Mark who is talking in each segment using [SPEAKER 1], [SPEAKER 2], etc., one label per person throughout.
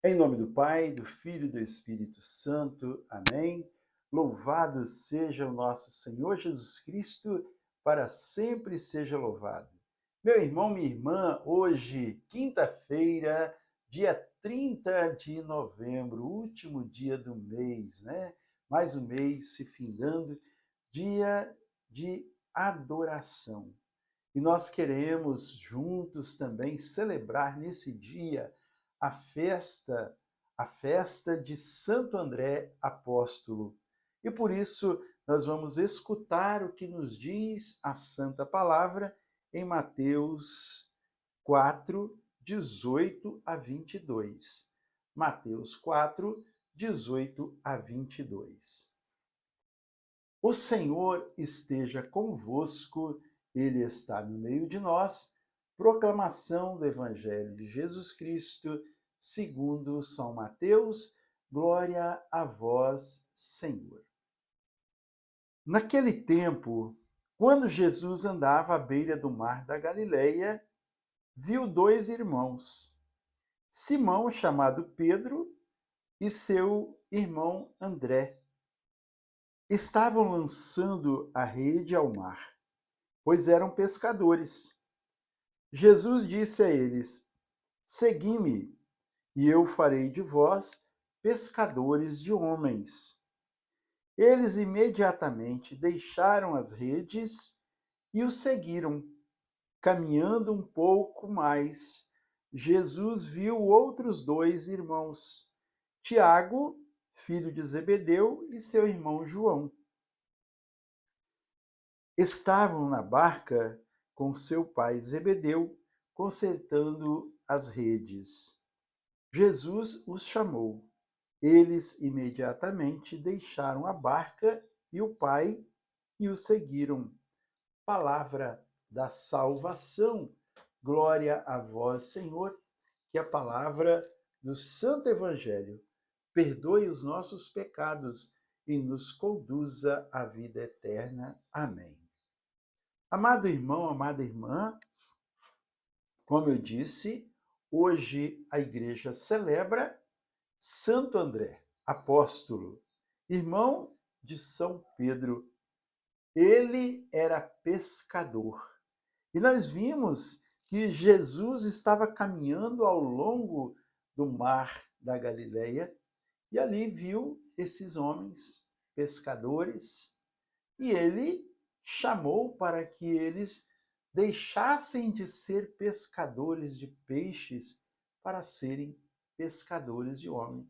[SPEAKER 1] Em nome do Pai, do Filho e do Espírito Santo. Amém. Louvado seja o nosso Senhor Jesus Cristo, para sempre seja louvado. Meu irmão, minha irmã, hoje, quinta-feira, dia 30 de novembro, último dia do mês, né? Mais um mês se findando, dia de adoração. E nós queremos juntos também celebrar nesse dia a festa, a festa de Santo André Apóstolo. E por isso nós vamos escutar o que nos diz a Santa Palavra em Mateus 4, 18 a 22. Mateus 4, 18 a 22. O Senhor esteja convosco, Ele está no meio de nós. Proclamação do Evangelho de Jesus Cristo, segundo São Mateus. Glória a vós, Senhor. Naquele tempo, quando Jesus andava à beira do mar da Galileia, viu dois irmãos, Simão, chamado Pedro, e seu irmão André. Estavam lançando a rede ao mar, pois eram pescadores. Jesus disse a eles: Segui-me, e eu farei de vós pescadores de homens. Eles imediatamente deixaram as redes e o seguiram. Caminhando um pouco mais, Jesus viu outros dois irmãos, Tiago, filho de Zebedeu, e seu irmão João. Estavam na barca com seu pai Zebedeu, consertando as redes. Jesus os chamou. Eles imediatamente deixaram a barca e o pai e o seguiram. Palavra da salvação. Glória a vós, Senhor, que a palavra do Santo Evangelho perdoe os nossos pecados e nos conduza à vida eterna. Amém. Amado irmão, amada irmã, como eu disse, hoje a igreja celebra Santo André, apóstolo, irmão de São Pedro. Ele era pescador. E nós vimos que Jesus estava caminhando ao longo do mar da Galileia e ali viu esses homens pescadores e ele chamou para que eles deixassem de ser pescadores de peixes para serem pescadores de homens.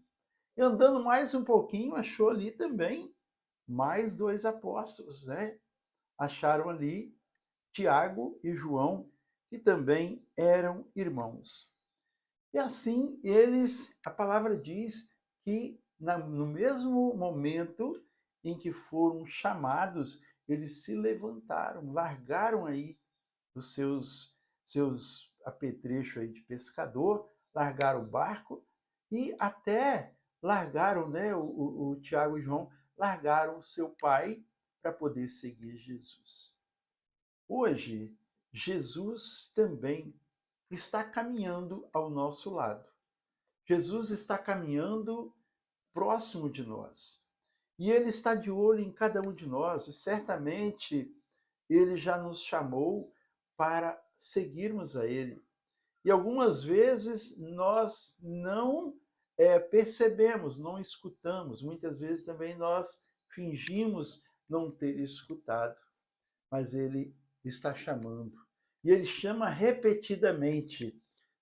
[SPEAKER 1] E andando mais um pouquinho, achou ali também mais dois apóstolos, né? Acharam ali Tiago e João, que também eram irmãos. E assim eles, a palavra diz que no mesmo momento em que foram chamados, eles se levantaram, largaram aí os seus apetrechos aí de pescador, largaram o barco e até largaram, né, o Tiago e João, largaram seu pai para poder seguir Jesus. Hoje, Jesus também está caminhando ao nosso lado. Jesus está caminhando próximo de nós. E ele está de olho em cada um de nós, e certamente ele já nos chamou para seguirmos a ele. E algumas vezes nós não percebemos, não escutamos. Muitas vezes também nós fingimos não ter escutado. Mas ele está chamando. E ele chama repetidamente,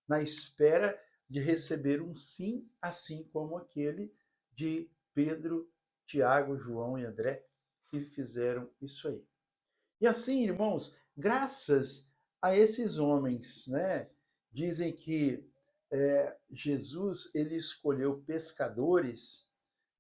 [SPEAKER 1] na espera de receber um sim, assim como aquele de Pedro, Tiago, João e André, que fizeram isso aí. E assim, irmãos, graças a esses homens, né? Dizem que Jesus ele escolheu pescadores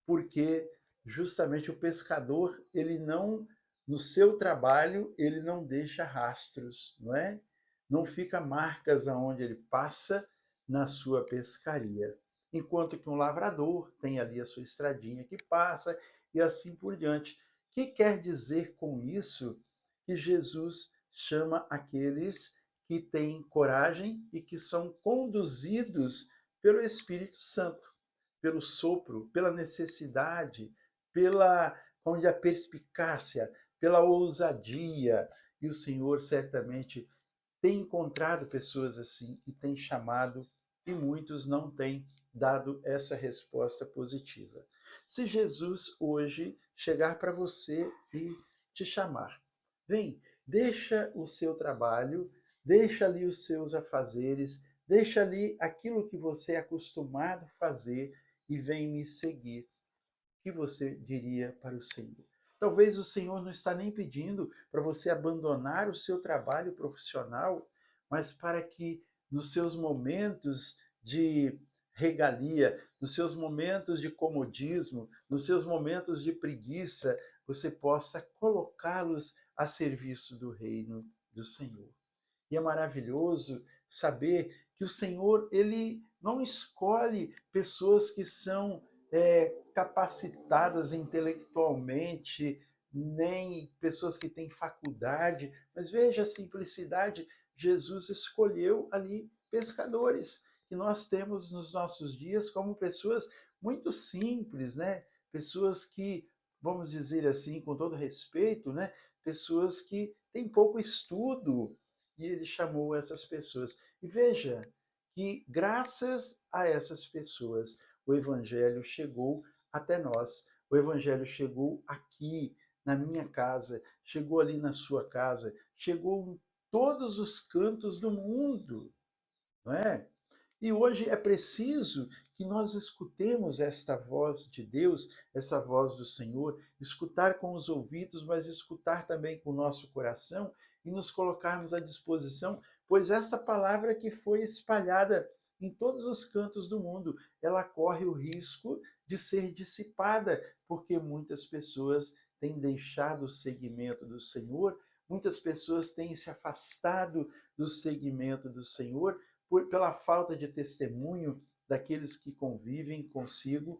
[SPEAKER 1] porque justamente o pescador ele não no seu trabalho ele não deixa rastros, não é? Não fica marcas aonde ele passa na sua pescaria. Enquanto que um lavrador tem ali a sua estradinha que passa e assim por diante. O que quer dizer com isso? Que Jesus chama aqueles que têm coragem e que são conduzidos pelo Espírito Santo, pelo sopro, pela necessidade, pela onde a perspicácia, pela ousadia. E o Senhor certamente tem encontrado pessoas assim e tem chamado, e muitos não têm dado essa resposta positiva. Se Jesus hoje chegar para você e te chamar, vem, deixa o seu trabalho, deixa ali os seus afazeres, deixa ali aquilo que você é acostumado a fazer e vem me seguir. O que você diria para o Senhor? Talvez o Senhor não está nem pedindo para você abandonar o seu trabalho profissional, mas para que nos seus momentos de regalia, nos seus momentos de comodismo, nos seus momentos de preguiça, você possa colocá-los a serviço do reino do Senhor. E é maravilhoso saber que o Senhor, ele não escolhe pessoas que são capacitadas intelectualmente, nem pessoas que têm faculdade, mas veja a simplicidade, Jesus escolheu ali pescadores, que nós temos nos nossos dias como pessoas muito simples, né? Pessoas que, vamos dizer assim, com todo respeito, né? Pessoas que têm pouco estudo, e ele chamou essas pessoas. E veja que, graças a essas pessoas, o Evangelho chegou até nós. O Evangelho chegou aqui, na minha casa, chegou ali na sua casa, chegou em todos os cantos do mundo, não é? E hoje é preciso que nós escutemos esta voz de Deus, essa voz do Senhor, escutar com os ouvidos, mas escutar também com o nosso coração e nos colocarmos à disposição, pois essa palavra que foi espalhada em todos os cantos do mundo, ela corre o risco de ser dissipada, porque muitas pessoas têm deixado o seguimento do Senhor, muitas pessoas têm se afastado do seguimento do Senhor, pela falta de testemunho daqueles que convivem consigo,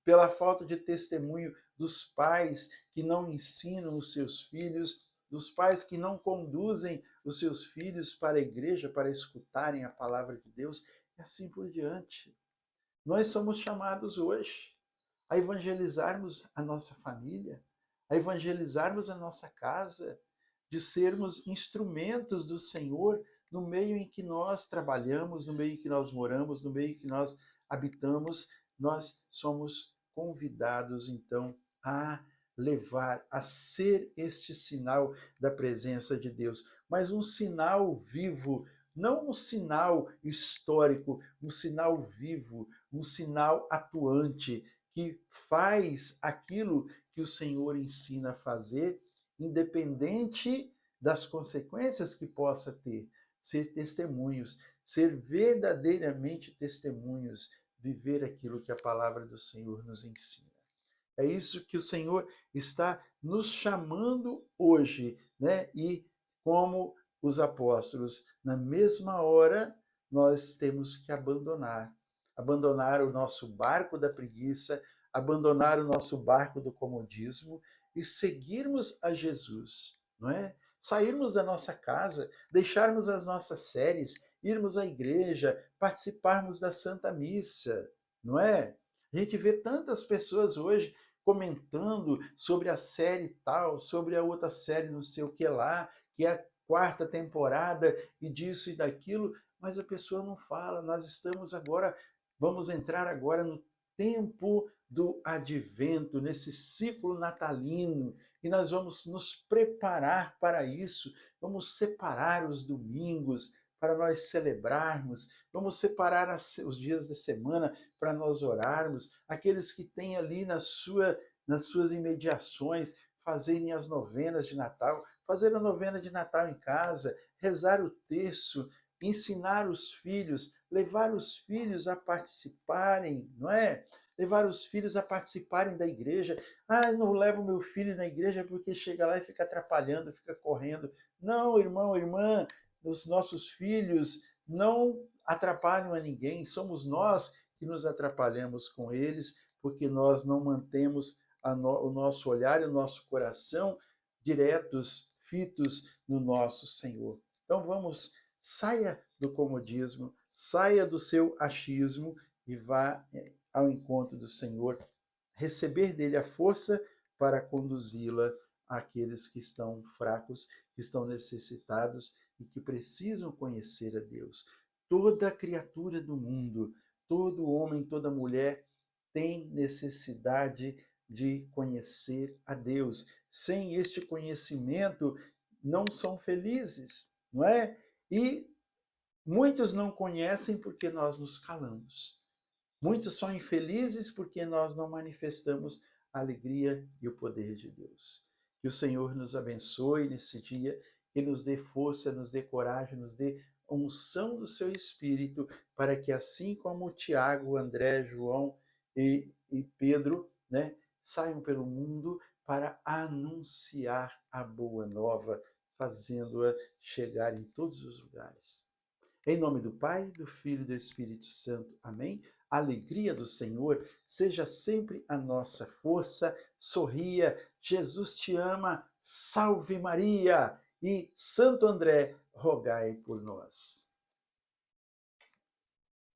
[SPEAKER 1] pela falta de testemunho dos pais que não ensinam os seus filhos, dos pais que não conduzem os seus filhos para a igreja para escutarem a palavra de Deus, e assim por diante. Nós somos chamados hoje a evangelizarmos a nossa família, a evangelizarmos a nossa casa, de sermos instrumentos do Senhor no meio em que nós trabalhamos, no meio em que nós moramos, no meio em que nós habitamos. Nós somos convidados, então, a levar, a ser este sinal da presença de Deus, mas um sinal vivo, não um sinal histórico, um sinal vivo, um sinal atuante, que faz aquilo que o Senhor ensina a fazer, independente das consequências que possa ter. Ser testemunhos, ser verdadeiramente testemunhos, viver aquilo que a palavra do Senhor nos ensina. É isso que o Senhor está nos chamando hoje, né? E como os apóstolos, na mesma hora, nós temos que abandonar o nosso barco da preguiça, abandonar o nosso barco do comodismo e seguirmos a Jesus, não é? Sairmos da nossa casa, deixarmos as nossas séries, irmos à igreja, participarmos da Santa Missa, não é? A gente vê tantas pessoas hoje comentando sobre a série tal, sobre a outra série não sei o que lá, que é a quarta temporada e disso e daquilo, mas a pessoa não fala. Nós estamos agora, vamos entrar agora no tempo do advento, nesse ciclo natalino, e nós vamos nos preparar para isso, vamos separar os domingos para nós celebrarmos, vamos separar os dias da semana para nós orarmos, aqueles que têm ali nas suas imediações, fazerem as novenas de Natal, fazer a novena de Natal em casa, rezar o terço, ensinar os filhos, levar os filhos a participarem, não é? Levar os filhos a participarem da igreja. Ah, não levo meu filho na igreja porque chega lá e fica atrapalhando, fica correndo. Não, irmão, irmã, os nossos filhos não atrapalham a ninguém, somos nós que nos atrapalhamos com eles, porque nós não mantemos o nosso olhar e o nosso coração diretos, fitos no nosso Senhor. Então vamos, saia do comodismo, saia do seu achismo e vá ao encontro do Senhor, receber dele a força para conduzi-la àqueles que estão fracos, que estão necessitados e que precisam conhecer a Deus. Toda criatura do mundo, todo homem, toda mulher tem necessidade de conhecer a Deus. Sem este conhecimento, não são felizes, não é? E muitos não conhecem porque nós nos calamos. Muitos são infelizes porque nós não manifestamos a alegria e o poder de Deus. Que o Senhor nos abençoe nesse dia, que nos dê força, nos dê coragem, nos dê unção do seu Espírito, para que assim como Tiago, André, João e Pedro, né, saiam pelo mundo para anunciar a boa nova, fazendo-a chegar em todos os lugares. Em nome do Pai, do Filho e do Espírito Santo. Amém? A alegria do Senhor seja sempre a nossa força. Sorria, Jesus te ama. Salve Maria! E Santo André, rogai por nós.